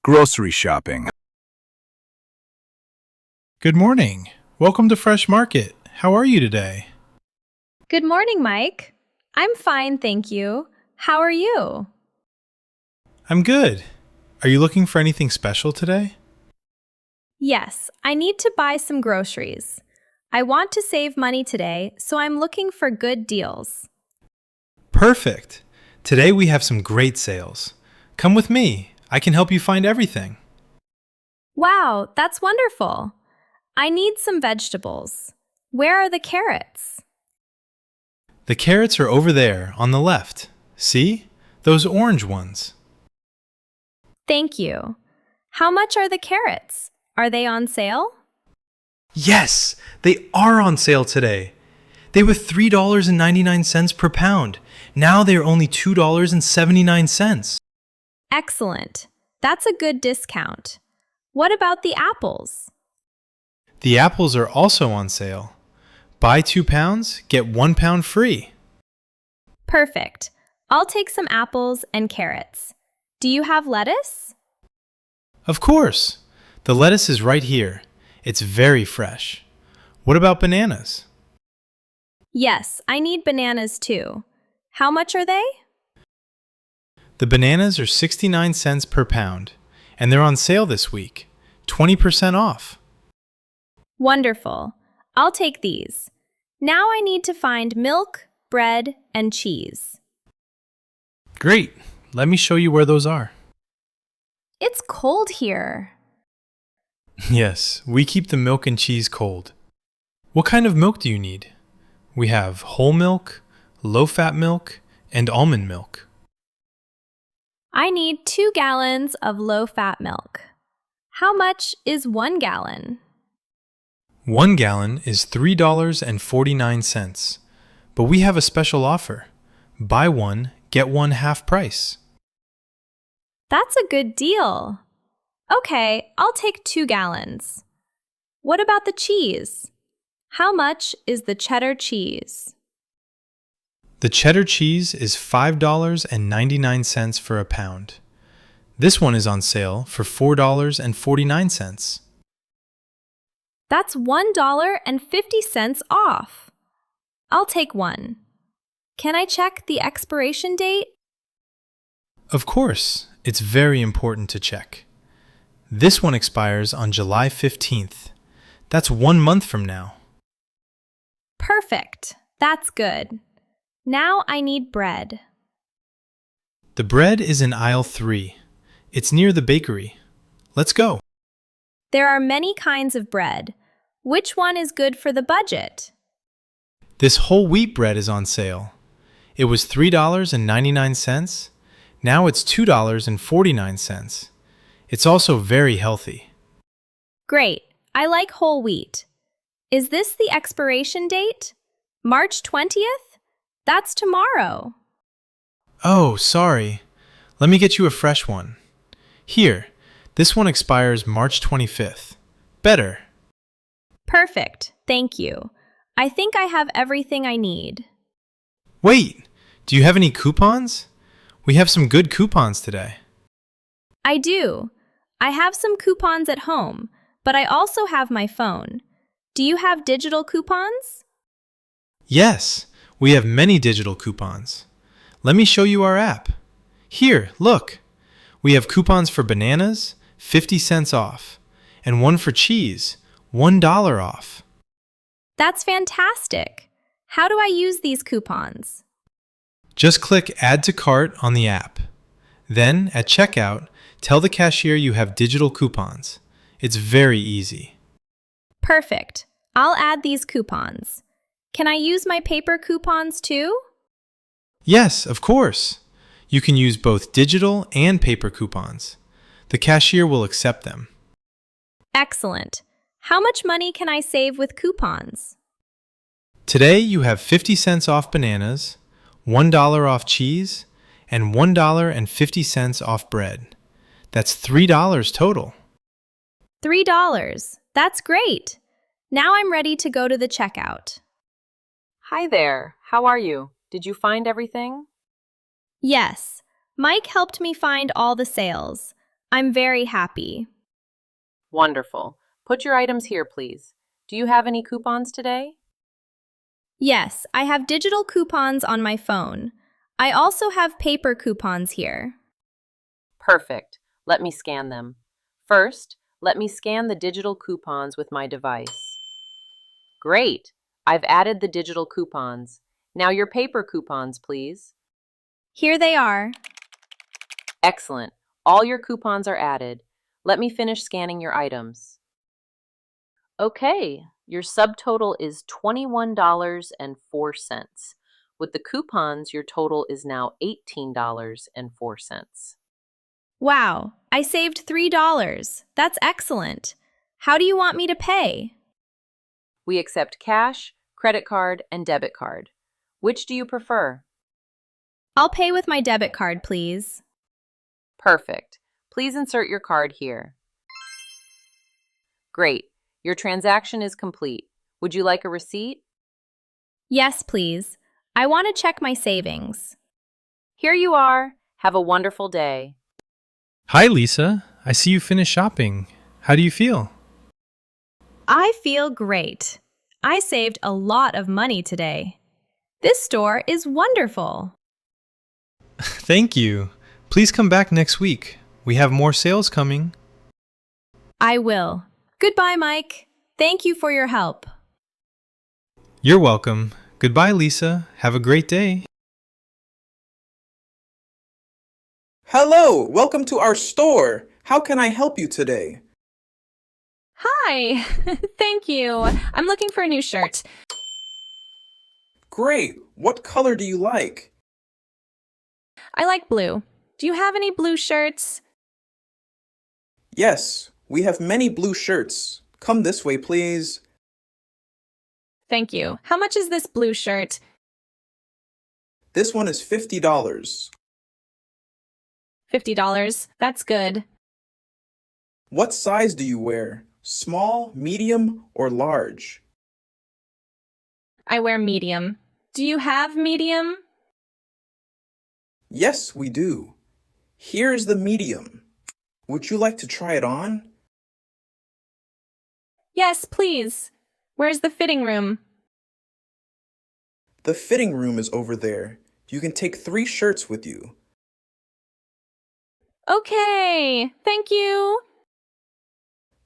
Grocery shopping. Good morning. Welcome to Fresh Market. How are you today? Good morning, Mike. I'm fine, thank you. How are you? I'm good. Are you looking for anything special today? Yes, I need to buy some groceries. I want to save money today, so I'm looking for good deals. Perfect. Today we have some great sales. Come with me. I can help you find everything. Wow, that's wonderful. I need some vegetables. Where are the carrots? The carrots are over there on the left. See? Those orange ones. Thank you. How much are the carrots? Are they on sale? Yes, they are on sale today. They were $3.99 per pound. Now they are only $2.79. Excellent. That's a good discount. What about the apples? The apples are also on sale. Buy 2 pounds, get 1 pound free. Perfect. I'll take some apples and carrots. Do you have lettuce? Of course. The lettuce is right here. It's very fresh. What about bananas? Yes, I need bananas too. How much are they? The bananas are 69 cents per pound, and they're on sale this week. 20% off. Wonderful. I'll take these. Now I need to find milk, bread, and cheese. Great. Let me show you where those are. It's cold here. Yes, we keep the milk and cheese cold. What kind of milk do you need? We have whole milk, low-fat milk, and almond milk. I need 2 gallons of low-fat milk. How much is 1 gallon? 1 gallon is $3.49, but we have a special offer. Buy one, get one half price. That's a good deal. Okay, I'll take 2 gallons. What about the cheese? How much is the cheddar cheese? The cheddar cheese is $5.99 for a pound. This one is on sale for $4.49. That's $1.50 off. I'll take one. Can I check the expiration date? Of course, it's very important to check. This one expires on July 15th. That's 1 month from now. Perfect. That's good. Now I need bread. The bread is in aisle 3. It's near the bakery. Let's go. There are many kinds of bread. Which one is good for the budget? This whole wheat bread is on sale. It was $3.99. Now it's $2.49. It's also very healthy. Great. I like whole wheat. Is this the expiration date? March 20th? That's tomorrow. Oh, sorry. Let me get you a fresh one. Here, this one expires March 25th. Better. Perfect. Thank you. I think I have everything I need. Wait, do you have any coupons? We have some good coupons today. I do. I have some coupons at home, but I also have my phone. Do you have digital coupons? Yes, we have many digital coupons. Let me show you our app. Here, look. We have coupons for bananas, 50 cents off, and one for cheese, $1 off. That's fantastic. How do I use these coupons? Just click Add to Cart on the app. Then, at checkout, tell the cashier you have digital coupons. It's very easy. Perfect. I'll add these coupons. Can I use my paper coupons too? Yes, of course. You can use both digital and paper coupons. The cashier will accept them. Excellent. How much money can I save with coupons? Today you have 50 cents off bananas, $1 off cheese, and $1.50 off bread. That's $3 total. $3. That's great. Now I'm ready to go to the checkout. Hi there. How are you? Did you find everything? Yes, Mike helped me find all the sales. I'm very happy. Wonderful. Put your items here, please. Do you have any coupons today? Yes, I have digital coupons on my phone. I also have paper coupons here. Perfect. Let me scan them. First, let me scan the digital coupons with my device. Great. I've added the digital coupons. Now your paper coupons, please. Here they are. Excellent. All your coupons are added. Let me finish scanning your items. Okay, your subtotal is $21.04. With the coupons, your total is now $18.04. Wow, I saved $3. That's excellent. How do you want me to pay? We accept cash, credit card, and debit card. Which do you prefer? I'll pay with my debit card, please. Perfect. Please insert your card here. Great. Your transaction is complete. Would you like a receipt? Yes, please. I want to check my savings. Here you are. Have a wonderful day. Hi, Lisa. I see you finished shopping. How do you feel? I feel great. I saved a lot of money today. This store is wonderful. Thank you. Please come back next week. We have more sales coming. I will. Goodbye, Mike. Thank you for your help. You're welcome. Goodbye, Lisa. Have a great day. Hello, welcome to our store. How can I help you today? Hi, thank you. I'm looking for a new shirt. Great. What color do you like? I like blue. Do you have any blue shirts? Yes, we have many blue shirts. Come this way, please. Thank you. How much is this blue shirt? This one is $50. $50. That's good. What size do you wear? Small, medium, or large? I wear medium. Do you have medium? Yes, we do. Here is the medium. Would you like to try it on? Yes, please. Where's the fitting room? The fitting room is over there. You can take 3 shirts with you. Okay, thank you.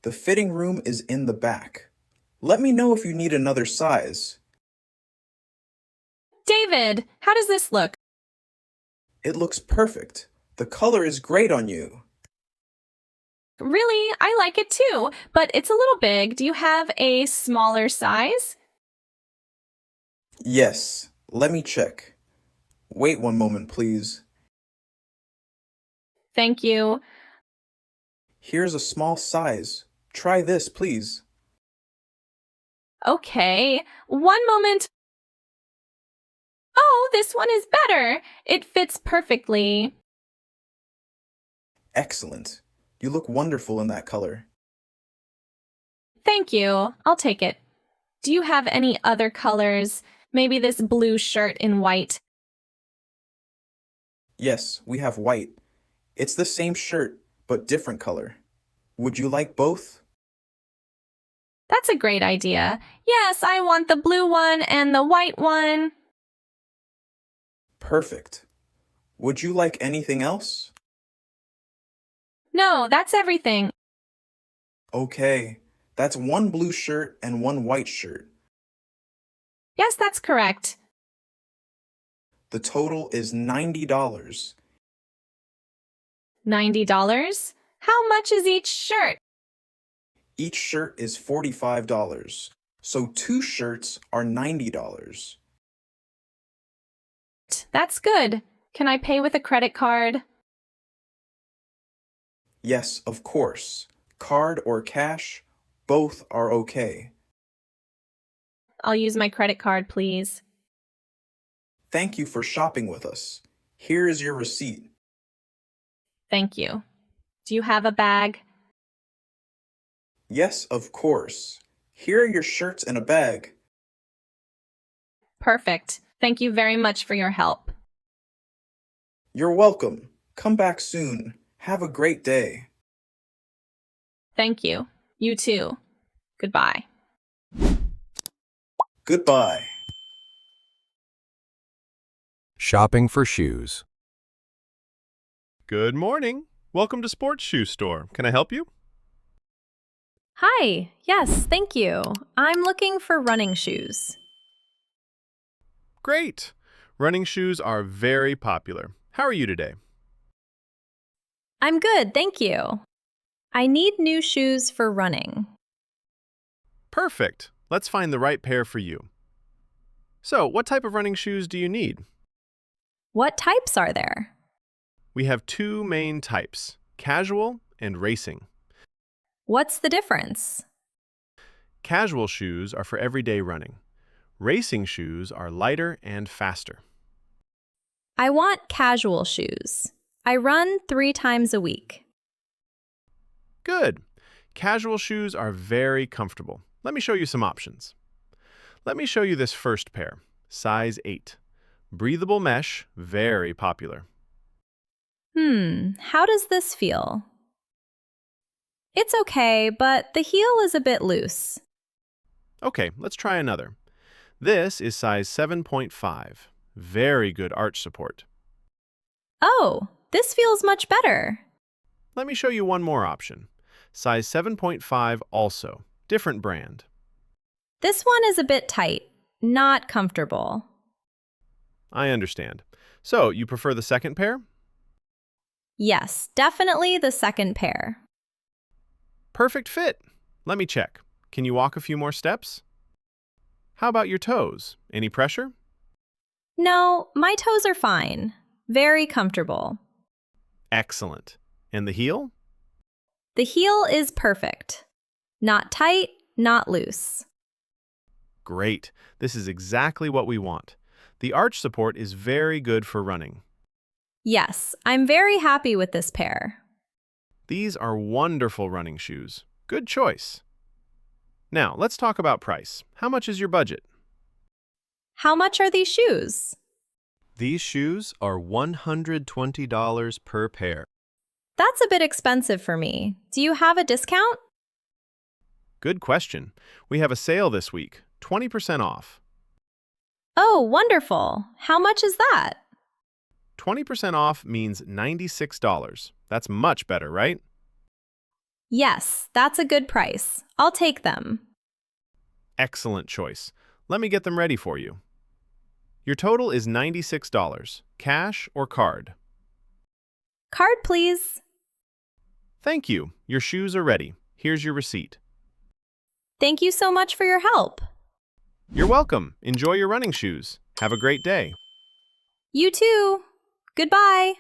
The fitting room is in the back. Let me know if you need another size. David, how does this look? It looks perfect. The color is great on you. Really, I like it too, but it's a little big. Do you have a smaller size? Yes, let me check. Wait one moment, please. Thank you. Here's a small size. Try this, please. Okay, one moment. Oh, this one is better. It fits perfectly. Excellent. You look wonderful in that color. Thank you. I'll take it. Do you have any other colors? Maybe this blue shirt in white. Yes, we have white. It's the same shirt, but different color. Would you like both? That's a great idea. Yes, I want the blue one and the white one. Perfect. Would you like anything else? No, that's everything. Okay, that's 1 blue shirt and 1 white shirt. Yes, that's correct. The total is $90. $90? How much is each shirt? Each shirt is $45, so 2 shirts are $90. That's good. Can I pay with a credit card? Yes, of course. Card or cash, both are okay. I'll use my credit card, please. Thank you for shopping with us. Here is your receipt. Thank you. Do you have a bag? Yes, of course. Here are your shirts and a bag. Perfect. Thank you very much for your help. You're welcome. Come back soon. Have a great day. Thank you. You too. Goodbye. Goodbye. Shopping for shoes. Good morning. Welcome to Sports Shoe Store. Can I help you? Hi, yes, thank you. I'm looking for running shoes. Great. Running shoes are very popular. How are you today? I'm good, thank you. I need new shoes for running. Perfect. Let's find the right pair for you. So, what type of running shoes do you need? What types are there? We have two main types, casual and racing. What's the difference? Casual shoes are for everyday running. Racing shoes are lighter and faster. I want casual shoes. I run 3 times a week. Good. Casual shoes are very comfortable. Let me show you some options. Let me show you this first pair, size 8. Breathable mesh, very popular. How does this feel? It's okay, but the heel is a bit loose. Okay, let's try another. This is size 7.5. Very good arch support. Oh, this feels much better. Let me show you one more option. Size 7.5 also. Different brand. This one is a bit tight, not comfortable. I understand. So, you prefer the second pair? Yes, definitely the second pair. Perfect fit. Let me check. Can you walk a few more steps? How about your toes? Any pressure? No, my toes are fine. Very comfortable. Excellent. And the heel? The heel is perfect. Not tight, not loose. Great. This is exactly what we want. The arch support is very good for running. Yes, I'm very happy with this pair. These are wonderful running shoes. Good choice. Now, let's talk about price. How much is your budget? How much are these shoes? These shoes are $120 per pair. That's a bit expensive for me. Do you have a discount? Good question. We have a sale this week, 20% off. Oh, wonderful. How much is that? 20% off means $96. That's much better, right? Yes, that's a good price. I'll take them. Excellent choice. Let me get them ready for you. Your total is $96. Cash or card? Card, please. Thank you. Your shoes are ready. Here's your receipt. Thank you so much for your help. You're welcome. Enjoy your running shoes. Have a great day. You too. Goodbye.